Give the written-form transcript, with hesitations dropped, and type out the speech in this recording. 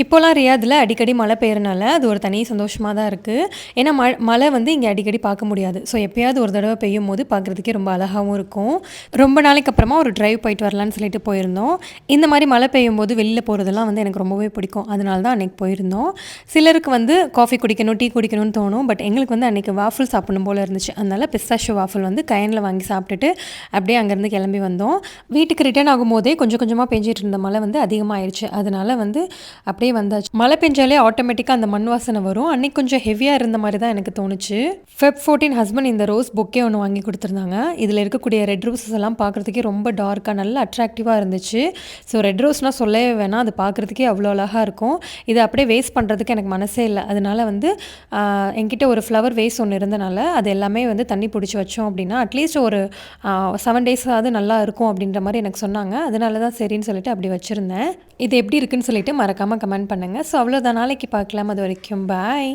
இப்போலாம் ரியாதில் அடிக்கடி மழை பெய்யறனால அது ஒரு தனி சந்தோஷமாக தான் இருக்குது. ஏன்னா மழை வந்து இங்கே அடிக்கடி பார்க்க முடியாது. ஸோ எப்பயாவது ஒரு தடவை பெய்யும்போது பார்க்குறதுக்கே ரொம்ப அழகாகவும் இருக்கும். ரொம்ப நாளைக்கு அப்புறமா ஒரு டிரைவ் போயிட்டு வரலான்னு சொல்லிட்டு போயிருந்தோம். இந்த மாதிரி மழை பெய்யும்போது வெளியில் போகிறதெல்லாம் வந்து எனக்கு ரொம்பவே பிடிக்கும். அதனால தான் அன்றைக்கி போயிருந்தோம். சிலருக்கு வந்து காஃபி குடிக்கணும், டீ குடிக்கணும்னு தோணும். பட் எங்களுக்கு வந்து அன்றைக்கி வாஃபிள் சாப்பிடணும் போல் இருந்துச்சு. அதனால் பிஸ்தாஷியோ வாஃபிள் வந்து கயனில் வாங்கி சாப்பிட்டுட்டு அப்படியே அங்கேருந்து கிளம்பி வந்தோம். வீட்டுக்கு ரிட்டர்ன் ஆகும்போதே கொஞ்சம் கொஞ்சமாக பெஞ்சிட்டு இருந்த மழை வந்து அதிகமாகிடுச்சு. அதனால் வந்து அப்படியே வந்தாச்சு. மழை பெஞ்சாலே ஆட்டோமேட்டிக்காக அந்த மண் வாசனை வரும். அன்றைக்கி கொஞ்சம் ஹெவியாக இருந்த மாதிரி தான் எனக்கு தோணுச்சு. ஃபெப் 14 ஹஸ்பண்ட் இந்த ரோஸ் பொக்கே ஒன்று வாங்கி கொடுத்துருந்தாங்க. இதில் இருக்கக்கூடிய ரெட் ரோஸஸ் எல்லாம் பார்க்குறதுக்கே ரொம்ப டார்க்காக நல்ல அட்ராக்டிவாக இருந்துச்சு. ஸோ ரெட் ரோஸ்னால் சொல்லவே வேணாம், அது பார்க்குறதுக்கே அவ்வளோ அழகாக இருக்கும். இதை அப்படியே வேஸ்ட் பண்ணுறதுக்கு எனக்கு மனசே இல்லை. அதனால வந்து என்கிட்ட ஒரு ஃப்ளவர் வேஸ் ஒன்று இருந்தனால அது எல்லாமே வந்து தண்ணி பிடிச்சி வச்சோம் அப்படின்னா அட்லீஸ்ட் ஒரு 7 டேஸாவது நல்லா இருக்கும் அப்படின்ற மாதிரி எனக்கு சொன்னாங்க. அதனால தான் சரின்னு சொல்லிட்டு அப்படி வச்சுருந்தேன். இது எப்படி இருக்குன்னு சொல்லிட்டு மறக்காமல் கமெண்ட் பண்ணுங்கள். ஸோ அவ்வளோதான், நாளைக்கு பார்க்கலாம். அது வரைக்கும் பாய்.